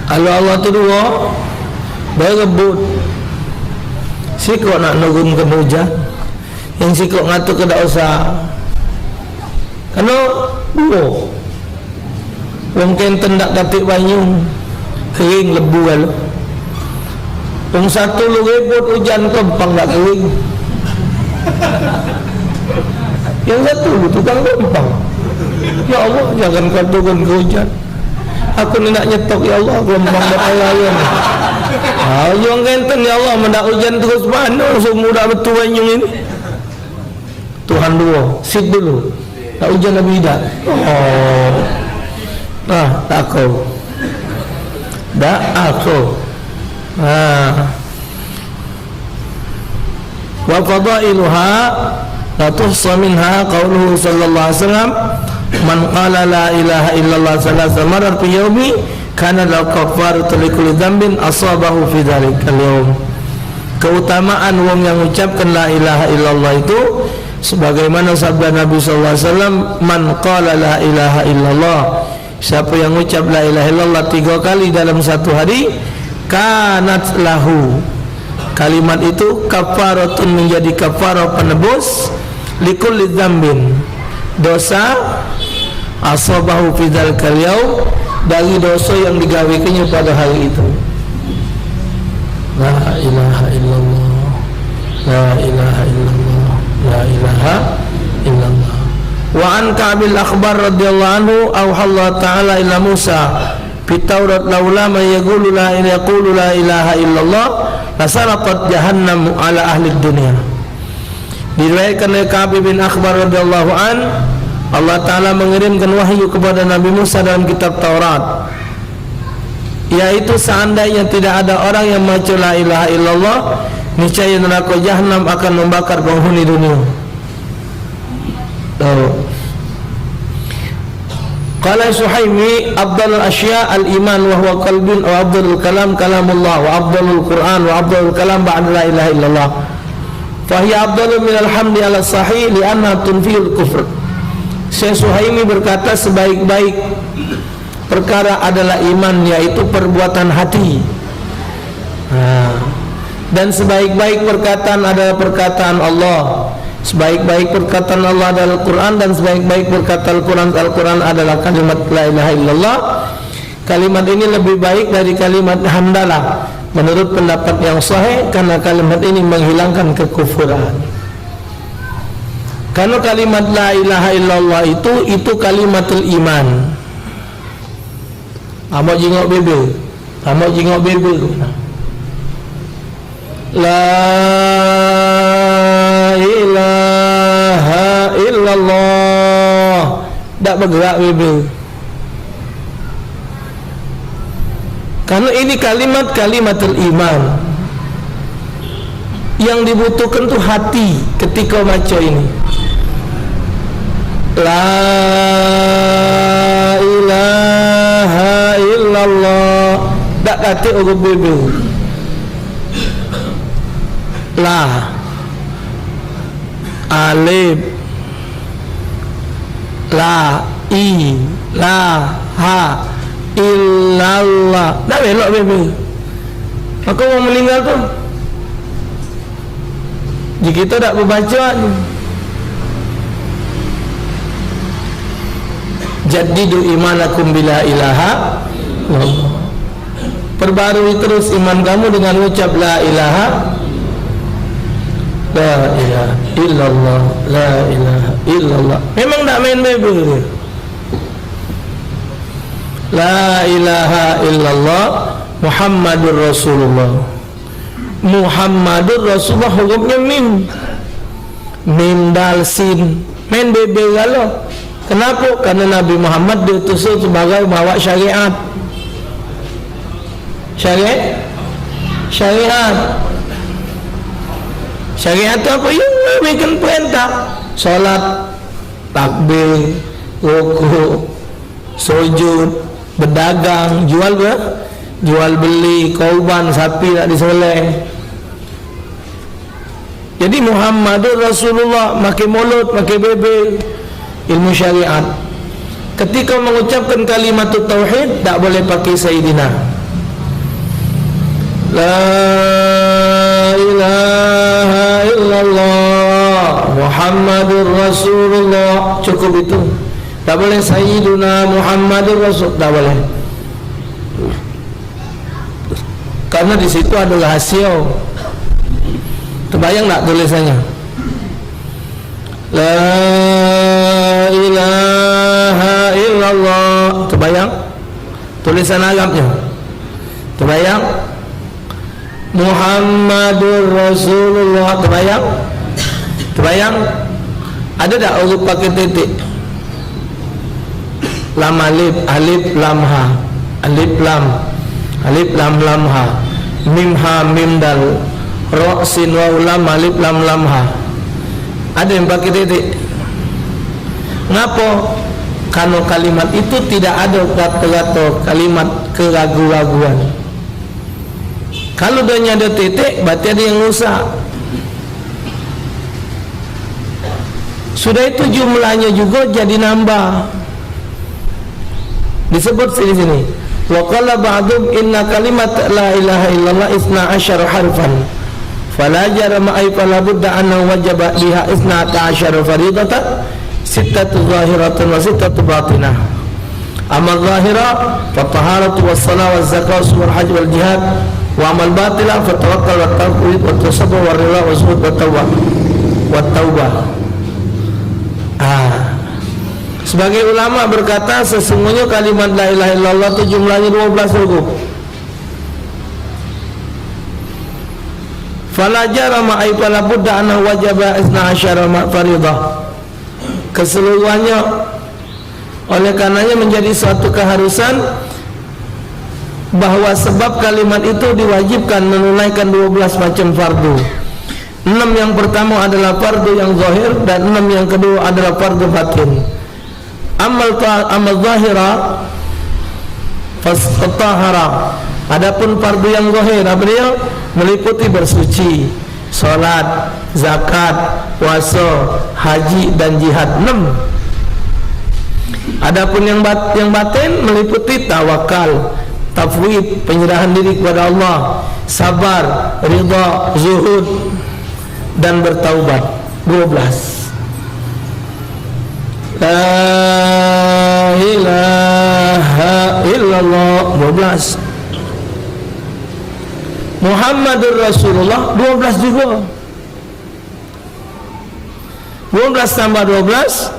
Kalau Allah itu dua berebut. Siko nak nurun ke hujan, yang siko ngatur ke dak usah. Karena dua mungkin tendak katik banyu kering lebu kalau yang satu lu rebut hujan kempang tak kering, yang satu lu tukang kempang. Ya Allah jangan kau turun ke hujan, aku nak nyetok ya Allah kempang berayam. Yang kenten ya Allah mendak hujan terus mana semua dah betul banyu ini. Tuhan dua sit dulu tak hujan lebih dah. Tak aku wa fadailuha la tuhsa minha qauluhu sallallahu alaihi wasallam man qala la ilaha illallah salasa marar fi yawmi kana lahu kafaratu likulli dhanbin asabahu fi dhalikal yawm. Keutamaan wong yang ucapkan la ilaha illallah itu sebagaimana sabda Nabi sallallahu alaihi wasallam, man qala la ilaha illallah, siapa yang ucap la ilaha illallah 3 kali dalam satu hari, kanat lahu, kalimat itu kafaratun, menjadi kafarah penebus, likulli dzambin, dosa, asabahu fi dzalkal yaum, dari dosa yang digawekannya pada hari itu. La ilaha illallah, la ilaha illallah, la ilaha illallah. Wa an Ka'bil akhbar radhiyallahu anhu auhallahu ta'ala ila Musa fi Taurat laula ma yaqulu la ilaha illallah lasaratat jahannam ala ahli dunia. Diriwayatkan oleh Ka'bil bin Akhbar radhiyallahu an, Allah Ta'ala mengirimkan wahyu kepada Nabi Musa dalam kitab Taurat, yaitu seandainya tidak ada orang yang membaca la ilaha illallah, niscaya neraka jahanam akan membakar penghuni dunia. Qala Suhaimi afdalul asya al-iman wa huwa qalbun wa afdalul kalam kalamullah wa afdalul Quran wa afdalul kalam ba'da la ilaha illallah fa hiya afdalu min alhamdi ala sahih li anna tunfil kufr. Syekh Suhaimi berkata sebaik-baik perkara adalah iman, yaitu perbuatan hati. Dan sebaik-baik perkataan adalah perkataan Allah. Sebaik-baik perkataan Allah adalah Al-Quran, dan sebaik-baik perkataan Al-Quran adalah kalimat la ilaha illallah. Kalimat ini lebih baik dari kalimat hamdalah menurut pendapat yang sahih, karena kalimat ini menghilangkan kekufuran. Karena kalimat la ilaha illallah itu kalimatul iman. Amo jingok bebe, la ilaha illallah, tak bergerak bebe. Karena ini kalimatul iman. Yang dibutuhkan tuh hati ketika baca ini. La ilaha illallah, tak kata orang bebe. La alif la i la ha illallah, tak belok bebe. Maka orang meninggal tu jika kita tak membaca, jadidu imanakum bila ilaha illallah, perbarui terus iman kamu dengan ucap la ilaha illallah, la ilaha illallah. Memang tak main bebe dia. La ilaha illallah Muhammadur Rasulullah. Muhammadur Rasulullah hukumnya mim dal sin, main bebe galau. Kenapa? Karena Nabi Muhammad diutus sebagai bawa syariat. Syariat tu apa? Ya, mereka perintah. Solat, takbir, rukuk, sujud, berdagang, jual beli, korban sapi nak disembelih. Jadi Muhammadur Rasulullah makai mulut, makai bebel, ilmu syariat. Ketika mengucapkan kalimat tauhid tak boleh pakai Sayyidina. La ilaha illallah Muhammadur Rasulullah, cukup itu. Tak boleh Sayyiduna Muhammadur Rasul, tak boleh. Karena di situ ada rahasia. Terbayang tak tulisannya? La ilaha illallah. Terbayang? Tulisan Arabnya. Terbayang? Muhammadur Rasulullah. Terbayang? Terbayang? Ada tak huruf pakai titik? Lam alif, alif lam ha, alif lam lam ha, mim ha mim dal, ra sin waw lam alif lam lam ha. Ada yang pakai titik? Ngapa? Karena kalimat itu tidak ada kata-kata kalimat keraguan-raguan. Kalau dia ada titik, berarti ada yang rusak. Sudah itu jumlahnya juga jadi nambah. Disebut di sini. Wa qala ba'dhum inna kalimat la ilaha illallah 12 harfan. Fala jarama ay fala budda anna wajaba biha 12 faridatan, sittatu zahiratan wa sittatu batinah. Amal zahira fa taharatu was salat waz zakat wal hajj wal jihad, wa amal batinah fa tawakkal wa tawhid wa tasabbur wa rida wa zuhud wa tawbah wa taubah. Sebagai ulama berkata sesungguhnya kalimat la ilaha illallah itu jumlahnya 12 huruf. Fala jarama ay fala budda anna wajaba 12 faridah. Keseluruhannya, oleh karenanya menjadi suatu keharusan bahwa sebab kalimat itu diwajibkan menunaikan 12 macam fardu. 6 yang pertama adalah fardu yang zahir dan 6 yang kedua adalah fardu batin. Amal zahira fasqatahara. Adapun fardu yang zahir apa dia? Meliputi bersuci, salat, zakat, puasa, haji dan jihad. 6. Adapun yang batin meliputi tawakal, tafwid, penyerahan diri kepada Allah, sabar, ridha, zuhud dan bertaubat. 12. La ilaha illallah 12. Muhammadur Rasulullah 12 juga. 12 tambah 12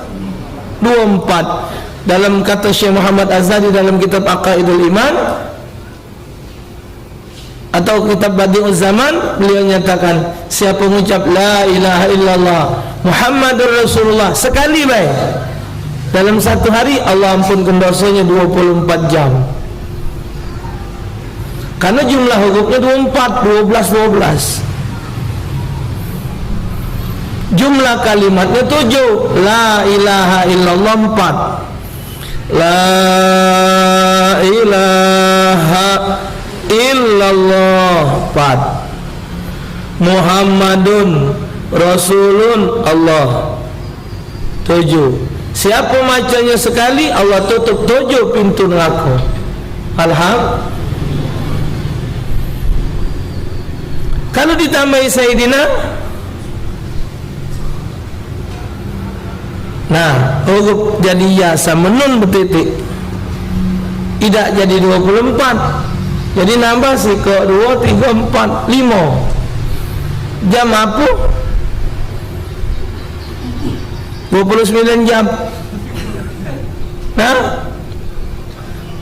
24. Dalam kata Syekh Muhammad Azhari dalam kitab Aqaidul Iman atau kitab Badi'uz Zaman, beliau nyatakan siapa mengucap la ilaha illallah Muhammadur Rasulullah sekali baik dalam satu hari, Allah ampunkan dosanya 24 jam. Karena jumlah hurufnya 24, 12. Jumlah kalimatnya 7. La ilaha illallah 4. La ilaha illallah 4. Muhammadun Rasulun Allah 7. Siapa macamnya sekali, Allah tutup 7 pintu neraka. Alhamdulillah. Kalau ditambahi Sayyidina, nah huruf jadi ya sama nun bertitik, tidak jadi 24, jadi nambah sih ke 2, 3, 4, 5 jam apa? 29 jam. Nah,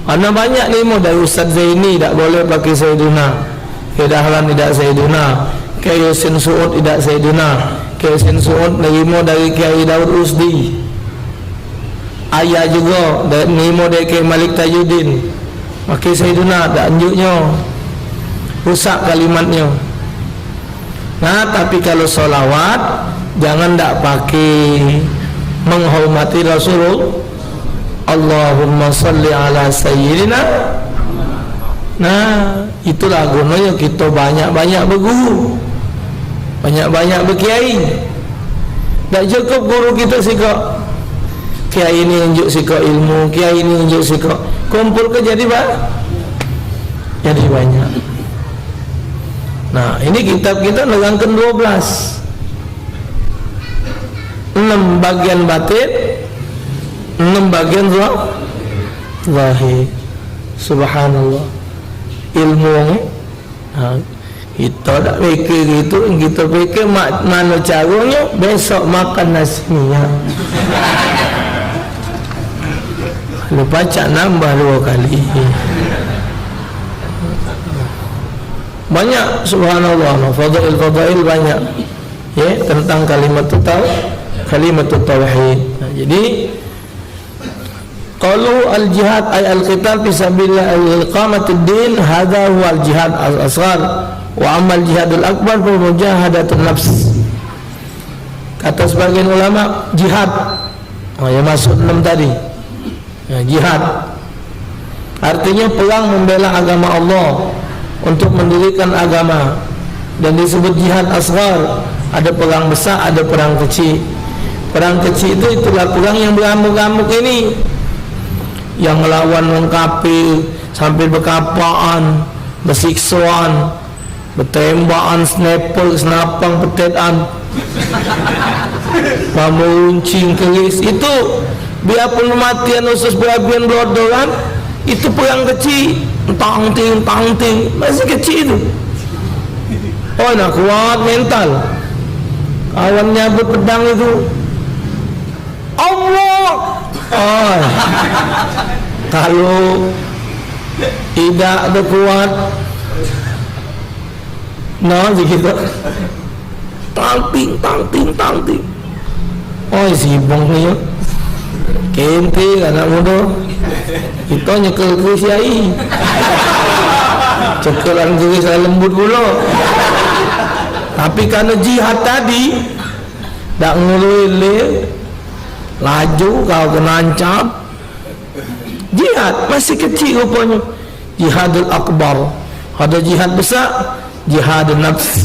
ada banyak ni dari Ustaz Zaini tak boleh pakai Sayyidina, Kiai Dahlan tidak Sayyidina, Kiai Husin Suud tidak Sayyidina, Kiai Husin Suud nerima dari Kiai Daud Usdi, ayah juga nerima dari Kiai Malik Tajuddin, pakai Sayyidina tak anjuknya, rusak kalimatnya. Nah, tapi kalau solawat jangan tak pakai menghormati Rasulullah. Allahumma salli ala sayyidina. Nah, itulah gunanya kita banyak-banyak berguru, banyak-banyak berkiai. Tak cukup guru kita sikap kiai ini unjuk sikap ilmu, kiai ini unjuk sikap, kumpul ke jadi banyak. Nah, ini kitab kita nerangkan 12, 6 bagian batin, 6 bagian zahir. Subhanallah, ilmu kita tak fikir gitu, kita fikir mana caranya besok makan nasinya. Lupa cak nambah 2 kali. Banyak, subhanallah, fadail banyak ya tentang kalimat tauhid. Nah, jadi qalu al-jihad ay al-qital fi sabilillah al-iqamatud din, hadha huwa al-jihad al-asghar, wa amma al-jihad al-akbar fa mujahadatun nafs. Kata sebagian ulama, jihad yang masuk 6 tadi ya, jihad artinya perang membela agama Allah, untuk mendirikan agama, dan disebut jihad asghar. Ada perang besar, ada perang kecil. Perang kecil itu itulah perang yang beramuk-amuk ini, yang melawan orang kafir sambil berkapaan, bersiksaan, bertembakan, sniper, senapang, petetan, meruncing keris. Itu biarpun kematian usus berabian belodoran, itu perang kecil. Tang-ting, masih kecil itu. Oh, nak kuat mental. Kawannya berpedang itu, Allah. Oh, kalau tidak ada kuat, nah begitu. Tang-ting. Oh, si bong ni, kente anak muda. Itu nyekel keris yai, cekelan keris lembut pula. Tapi karena jihad tadi tak ngeluil, laju kau kena ancam. Jihad masih kecil rupanya. Jihadul akbar, ada jihad besar, jihad nafs,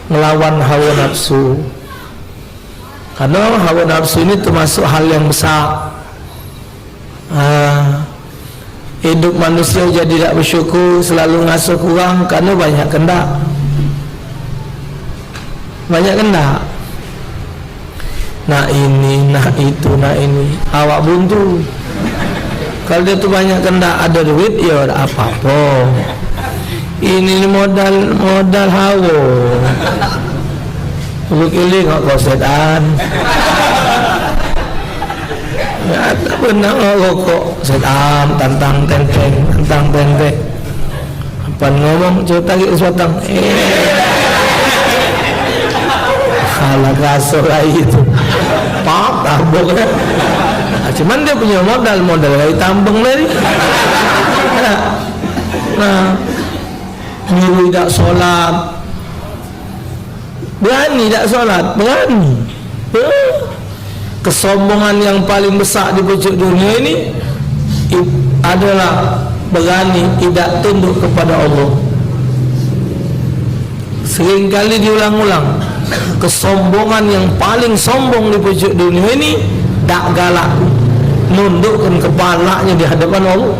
melawan hawa nafsu. Karena hawa nafsu ini termasuk hal yang besar. Hidup manusia jadi tidak bersyukur, selalu ngasuh kurang karena banyak kendak. Nah ini, nah itu, nah ini, awak buntu. Kalau dia tu banyak kendak, ada duit, ya ada apa-apa. Ini modal hawa. Begini kok setan. Ya, tak benar rokok setan, tantang tenteng. Apa ngomong cerita lagi sesuatu. Salah kasar itu. Pak tabung kan. Cuman dia punya modal dari tambang tadi. Nah, dulu tidak sholat, berani tak sholat, berani. Kesombongan yang paling besar di pojok dunia ini adalah berani tidak tunduk kepada Allah. Seringkali diulang-ulang, kesombongan yang paling sombong di pojok dunia ini tak galak nundukkan kepalanya di hadapan Allah.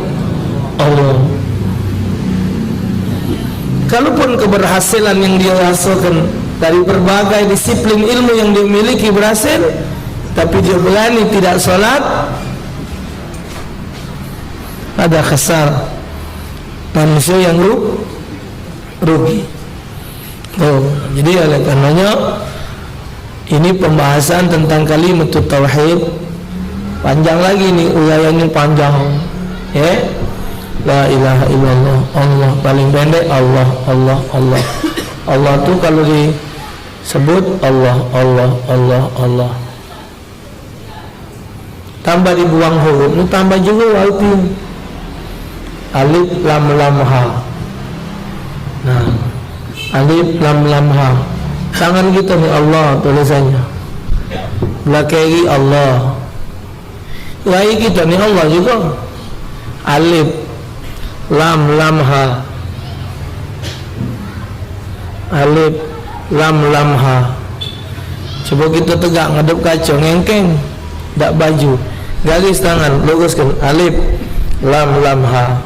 Kalaupun keberhasilan yang dia rasakan dari berbagai disiplin ilmu yang dia miliki berhasil, tapi dia berani tidak sholat, ada khasar, manusia yang rugi. Jadi oleh karenanya ini pembahasan tentang kalimat tauhid. Panjang lagi nih, uraiannya panjang ya. La ilaha illallah, Allah paling pendek, Allah. Allah tu kalau disebut Allah. Tambah dibuang huruf, ini tambah juga arti. Alif lam ha. Nah, alif lam ha. Tangan kita ni Allah tulisannya, belah kiri Allah, kaki kita ni Allah juga. Alif, lam, lam, ha. Alif, lam, lam, ha. Cuba kita tegak ngadep kaca, ngengkeng, tak baju, garis tangan, luruskan. Alif, lam, lam, ha.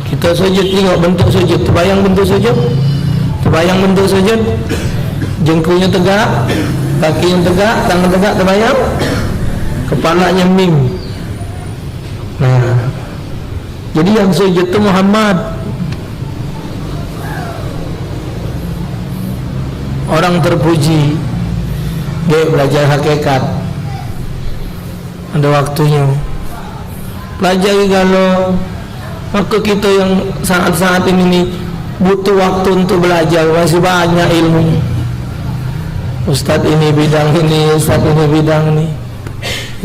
Kita sujud, tengok bentuk sujud. Terbayang bentuk sujud? Terbayang bentuk sujud? Jengkulnya tegak, kakinya tegak, tangan tegak, terbayang? Kepalanya mim. Nah, jadi yang sujud itu Muhammad. Orang terpuji, dia belajar hakikat. Ada waktunya. Pelajari kalau maka kita yang saat-saat ini butuh waktu untuk belajar, masih banyak ilmu. Ustaz ini bidang ini, Ustaz ini bidang ini.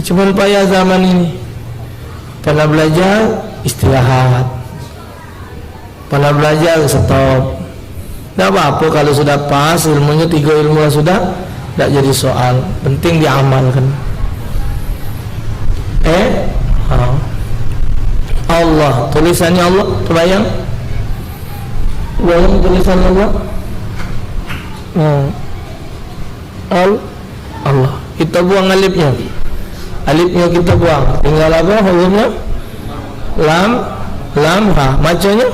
Cuma payah zaman ini. Pada belajar istirahat, pada belajar stop. Tak apa-apa kalau sudah pas ilmunya, 3 ilmu sudah, tak jadi soal. Penting diamalkan. Allah, tulisannya Allah, terbayang? Bayang tulisannya Allah? Allah. Kita buang alifnya. Alifnya kita buang. Tinggal apa hurufnya? Lam, lam, ha. Macanya?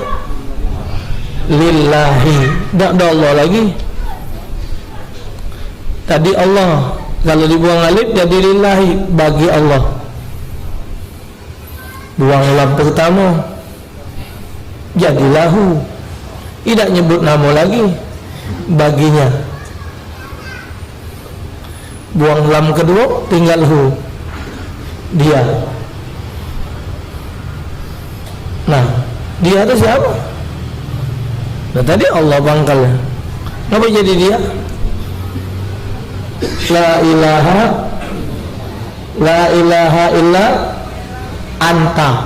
Lillahi. Tak ada Allah lagi. Tadi Allah. Kalau dibuang alif jadi lillahi, bagi Allah. Buang lam pertama, jadi lahu. Tidak nyebut nama lagi, baginya. Buang lam kedua, tinggal hu, dia. Nah, dia itu siapa? Nah, tadi Allah pangkalnya. Kenapa jadi dia? La ilaha illa anta,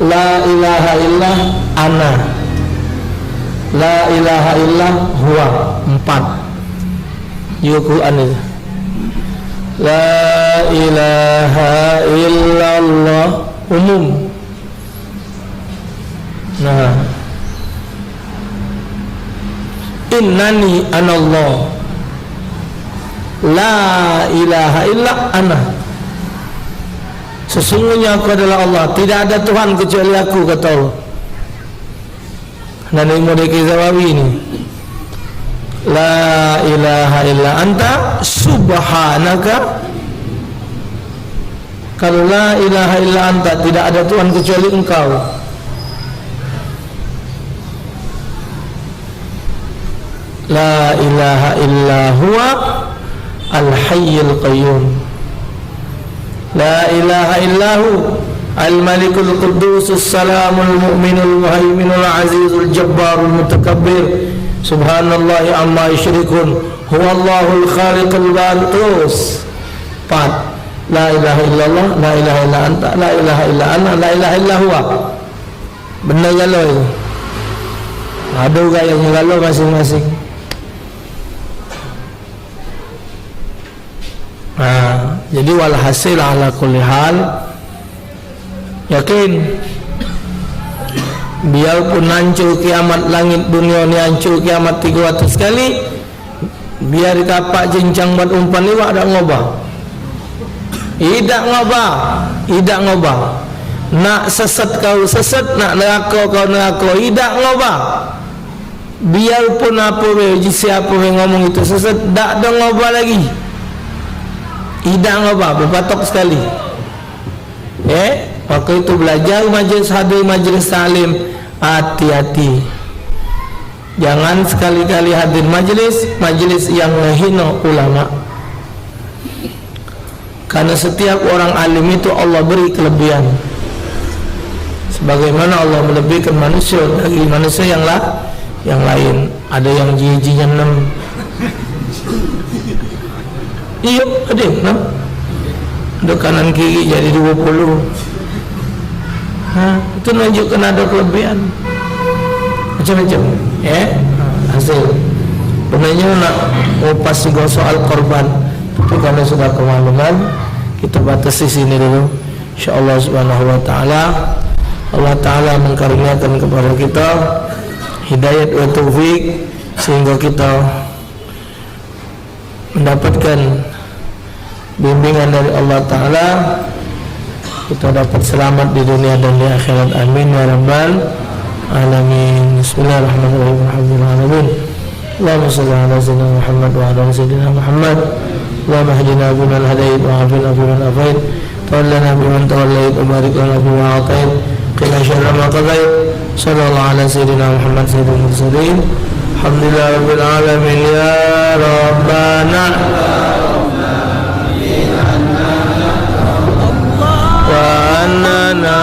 la ilaha illa ana, la ilaha illa huwa. 4 di Quran itu. La ilaha illallah umum. Nah, innani anallah, la ilaha illa ana, sesungguhnya aku adalah Allah, tidak ada Tuhan kecuali aku, kata Allah. Dan ini Mudhiki Zawawi ini, la ilaha illa anta subhanaka. Kalau la ilaha illa anta, tidak ada Tuhan kecuali engkau. La ilaha illa huwa al-hayyul qayyum. La ilaha illahu al-malikul qudusus salamul mu'minul muhaiminul azizul jabbarul mutakabbir. Subhanallahi amma yusyrikun. Huwallahul khaliqul bari. Terus 4. La ilaha illallah, la ilaha illa anta, la ilaha illa ana, la ilaha illa huwa. Benar galau itu. Ada juga yang galau masing-masing. Nah, jadi walhasil ala kulli hal, yakin biarpun hancur kiamat, langit dunia ni hancur kiamat 300 kali, biar ditapak jencang buat umpan liwak tak ngobah. Tidak ngobah. Nak sesat kau sesat, nak neraka kau neraka, tidak ngobah. Biarpun apa siapa yang ngomong itu sesat, tak ada ngobah lagi. Tidak ngobah, berpatok sekali. Waktu itu belajar majlis hadir, majlis salim, hati-hati. Jangan sekali-kali hadir majlis yang menghina ulama. Karena setiap orang alim itu Allah beri kelebihan. Sebagaimana Allah melebihkan manusia dari manusia yang lain. Ada yang jijinya 6. Iya, ada 6. Ada kanan kiri jadi 20. Itu menunjukkan ada kelebihan. Macam-macam. hasil. Sebenarnya nak ngupas juga soal korban, tapi karena sudah kemaluman, kita batasi sini dulu. InsyaAllah subhanahu wa ta'ala, Allah ta'ala mengkaruniakan kepada kita hidayat wa taufik sehingga kita mendapatkan bimbingan dari Allah ta'ala, kita dapat selamat di dunia dan di akhirat. Amin ya rabbal alamin. Bismillahirrahmanirrahim. Alhamdulillahirabbil alamin. Allahumma shalli ala sayyidina Muhammad wa ala sayyidina Muhammad. Allahumma hdina biman hadait wa afina biman afait, tawallana biman tawallait, wa barik lana bima atait, qina syarra ma qadait. Sallallahu ala sayyidina Muhammad sayyidil mursalin. Alhamdulillahirabbil alamin ya rabbana wa annana